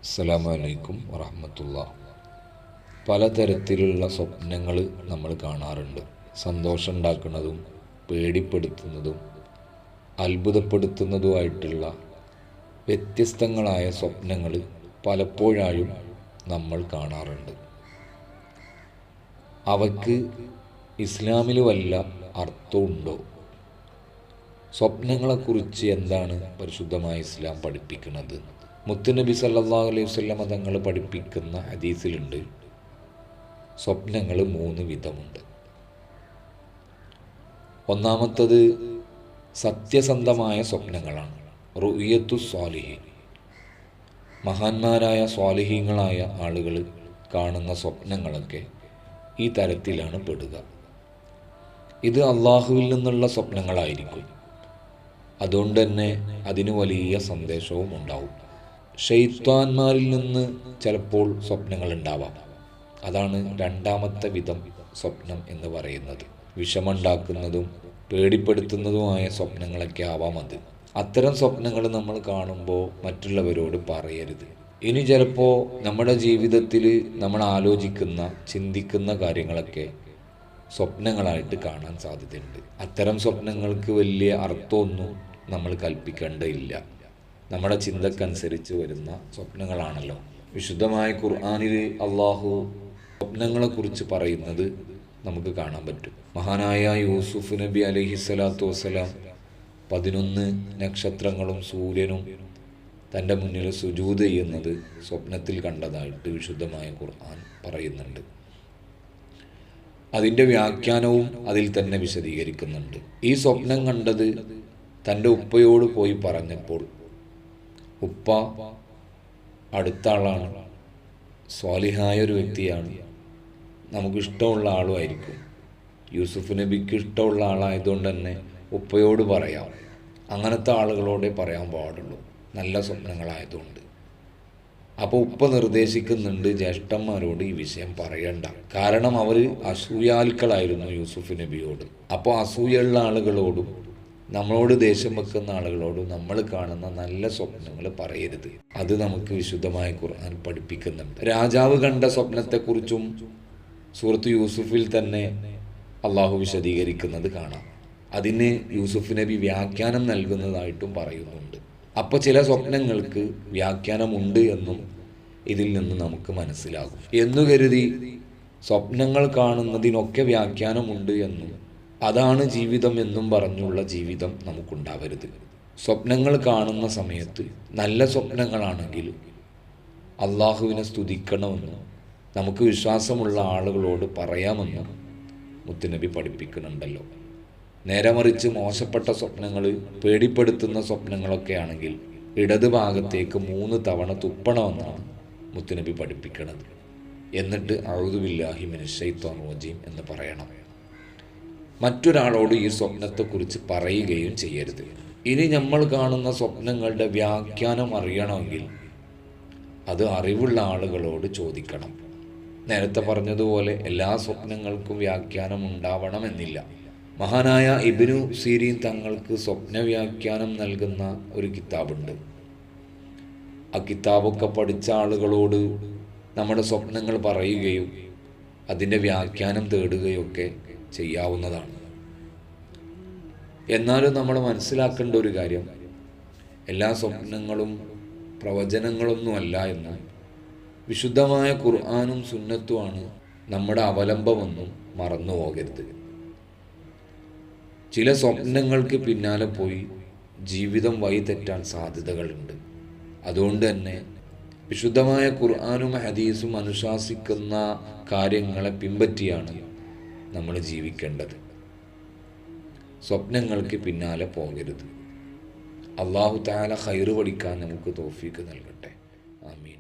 അസ്സലാമു അലൈക്കും വറഹ്മത്തുള്ളാഹി. പലതരത്തിലുള്ള സ്വപ്നങ്ങൾ നമ്മൾ കാണാറുണ്ട്. സന്തോഷം ഉണ്ടാക്കുന്നതും പേടിപ്പെടുത്തുന്നതും അത്ഭുതപ്പെടുത്തുന്നതുമായിട്ടുള്ള വ്യത്യസ്തങ്ങളായ സ്വപ്നങ്ങൾ പലപ്പോഴായും നമ്മൾ കാണാറുണ്ട്. അവയ്ക്ക് ഇസ്ലാമിൽ വല്ല അർത്ഥമുണ്ടോ? സ്വപ്നങ്ങളെക്കുറിച്ച് എന്താണ് പരിശുദ്ധമായ ഇസ്ലാം പഠിപ്പിക്കുന്നത്? മുത്തുനബി സല്ലല്ലാഹു അലൈഹി വസല്ലമ തങ്ങൾ പഠിപ്പിക്കുന്ന ഹദീസിലുണ്ട്, സ്വപ്നങ്ങൾ 3 വിധമുണ്ട്. ഒന്നാമത്തത് സത്യസന്ധമായ സ്വപ്നങ്ങളാണ്. റുഇയത്തു സ്വാലിഹീൻ, മഹാന്മാരായ സ്വാലിഹീങ്ങളായ ആളുകൾ കാണുന്ന സ്വപ്നങ്ങളൊക്കെ ഈ തരത്തിലാണ് പെടുക. ഇത് അള്ളാഹുവിൽ നിന്നുള്ള സ്വപ്നങ്ങളായിരിക്കും. അതുകൊണ്ട് തന്നെ അതിന് വലിയ സന്ദേശവും ഉണ്ടാവും. ശൈത്വാന്മാരിൽ നിന്ന് ചിലപ്പോൾ സ്വപ്നങ്ങൾ ഉണ്ടാവാം. അതാണ് രണ്ടാമത്തെ വിധം സ്വപ്നം എന്ന് പറയുന്നത്. വിഷമുണ്ടാക്കുന്നതും പേടിപ്പെടുത്തുന്നതുമായ സ്വപ്നങ്ങളൊക്കെ ആവാം അത്. അത്തരം സ്വപ്നങ്ങൾ നമ്മൾ കാണുമ്പോൾ മറ്റുള്ളവരോട് പറയരുത്. ഇനി ചിലപ്പോൾ നമ്മുടെ ജീവിതത്തിൽ നമ്മൾ ആലോചിക്കുന്ന ചിന്തിക്കുന്ന കാര്യങ്ങളൊക്കെ സ്വപ്നങ്ങളായിട്ട് കാണാൻ സാധ്യതയുണ്ട്. അത്തരം സ്വപ്നങ്ങൾക്ക് വലിയ അർത്ഥമൊന്നും നമ്മൾ കൽപ്പിക്കേണ്ടതില്ല. നമ്മുടെ ചിന്തക്കനുസരിച്ച് വരുന്ന സ്വപ്നങ്ങളാണല്ലോ. വിശുദ്ധമായ ഖുർആനിൽ അള്ളാഹു സ്വപ്നങ്ങളെക്കുറിച്ച് പറയുന്നത് നമുക്ക് കാണാൻ പറ്റും. മഹാനായ യൂസുഫ് നബി അലൈഹിസ്സലാത്തു വസ്സലാം 11 നക്ഷത്രങ്ങളും സൂര്യനും തൻ്റെ മുന്നിൽ സുജൂദ് ചെയ്യുന്നത് സ്വപ്നത്തിൽ കണ്ടതായിട്ട് വിശുദ്ധമായ ഖുർആൻ പറയുന്നുണ്ട്. അതിൻ്റെ വ്യാഖ്യാനവും അതിൽ തന്നെ വിശദീകരിക്കുന്നുണ്ട്. ഈ സ്വപ്നം കണ്ടത് തൻ്റെ ഉപ്പയോട് പോയി പറഞ്ഞപ്പോൾ ഉപ്പ അടുത്ത ആളാണ്, സ്വാലിഹായ ഒരു വ്യക്തിയാണ്, നമുക്കിഷ്ടമുള്ള ആളുമായിരിക്കും. യൂസുഫ് നബിക്ക് ഇഷ്ടമുള്ള ആളായതുകൊണ്ട് തന്നെ ഉപ്പയോട് പറയാം. അങ്ങനത്തെ ആളുകളോടെ പറയാൻ പാടുള്ളൂ, നല്ല സ്വപ്നങ്ങളായതുകൊണ്ട്. അപ്പോൾ ഉപ്പ നിർദ്ദേശിക്കുന്നുണ്ട് ജ്യേഷ്ഠന്മാരോട് ഈ വിഷയം പറയണ്ട. കാരണം അവർ അസൂയാൽക്കളായിരുന്നു യൂസുഫ് നബിയോട്. അപ്പോൾ അസൂയുള്ള ആളുകളോടും നമ്മളോട് ദേഷ്യം വെക്കുന്ന ആളുകളോടും നമ്മൾ കാണുന്ന നല്ല സ്വപ്നങ്ങൾ പറയരുത്. അത് നമുക്ക് വിശുദ്ധമായ ഖുർആൻ പഠിപ്പിക്കുന്നുണ്ട്. രാജാവ് കണ്ട സ്വപ്നത്തെക്കുറിച്ചും സൂറത്ത് യൂസുഫിൽ തന്നെ അള്ളാഹു വിശദീകരിക്കുന്നത് കാണാം. അതിന് യൂസുഫ് നബി വ്യാഖ്യാനം നൽകുന്നതായിട്ടും പറയുന്നുണ്ട്. അപ്പോൾ ചില സ്വപ്നങ്ങൾക്ക് വ്യാഖ്യാനമുണ്ട് എന്നും ഇതിൽ നിന്ന് നമുക്ക് മനസ്സിലാകും. എന്നു കരുതി സ്വപ്നങ്ങൾ കാണുന്നതിനൊക്കെ വ്യാഖ്യാനമുണ്ട് എന്നും അതാണ് ജീവിതം എന്നും പറഞ്ഞുള്ള ജീവിതം നമുക്കുണ്ടാവരുത്. സ്വപ്നങ്ങൾ കാണുന്ന സമയത്ത് നല്ല സ്വപ്നങ്ങളാണെങ്കിൽ അള്ളാഹുവിനെ സ്തുതിക്കണമെന്നും നമുക്ക് വിശ്വാസമുള്ള ആളുകളോട് പറയാമെന്നും മുത്തുനബി പഠിപ്പിക്കുന്നുണ്ടല്ലോ. നേരെ മറിച്ച് മോശപ്പെട്ട സ്വപ്നങ്ങൾ, പേടിപ്പെടുത്തുന്ന സ്വപ്നങ്ങളൊക്കെ ആണെങ്കിൽ ഇടത് ഭാഗത്തേക്ക് 3 തവണ തുപ്പണമെന്നാണ് മുത്തുനബി പഠിപ്പിക്കുന്നത്. എന്നിട്ട് അഊദു ബില്ലാഹി മിനശ് ശൈത്വാനിർ റജീം എന്ന് പറയണം. മറ്റൊരാളോട് ഈ സ്വപ്നത്തെക്കുറിച്ച് പറയുകയും ചെയ്യരുത്. ഇനി നമ്മൾ കാണുന്ന സ്വപ്നങ്ങളുടെ വ്യാഖ്യാനം അറിയണമെങ്കിൽ അത് അറിവുള്ള ആളുകളോട് ചോദിക്കണം. നേരത്തെ പറഞ്ഞതുപോലെ എല്ലാ സ്വപ്നങ്ങൾക്കും വ്യാഖ്യാനം ഉണ്ടാവണമെന്നില്ല. മഹാനായ ഇബ്നു സീരീൻ തങ്ങൾക്ക് സ്വപ്ന വ്യാഖ്യാനം നൽകുന്ന ഒരു കിതാബുണ്ട്. ആ കിതാബൊക്കെ പഠിച്ച ആളുകളോട് നമ്മുടെ സ്വപ്നങ്ങൾ പറയുകയും അതിൻ്റെ വ്യാഖ്യാനം തേടുകയൊക്കെ ചെയ്യാവുന്നതാണ്. എന്നാലും നമ്മൾ മനസ്സിലാക്കേണ്ട ഒരു കാര്യം, എല്ലാ സ്വപ്നങ്ങളും പ്രവചനങ്ങളൊന്നുമല്ല എന്നും വിശുദ്ധമായ ഖുർആനും സുന്നത്തുമാണ് നമ്മുടെ അവലംബമെന്നും മറന്നു പോകരുത്. ചില സ്വപ്നങ്ങൾക്ക് പിന്നാലെ പോയി ജീവിതം വഴിതെറ്റാൻ സാധ്യതകളുണ്ട്. അതുകൊണ്ട് തന്നെ വിശുദ്ധമായ ഖുർആനും ഹദീസും അനുശാസിക്കുന്ന കാര്യങ്ങളെ പിൻപറ്റിയാണ് നമ്മൾ ജീവിക്കേണ്ടത്. സ്വപ്നങ്ങൾക്ക് പിന്നാലെ പോകരുത്. അല്ലാഹു തആല ഖൈറ് പഠിക്കാൻ നമുക്ക് തൗഫീഖ് നൽകട്ടെ. ആമീൻ.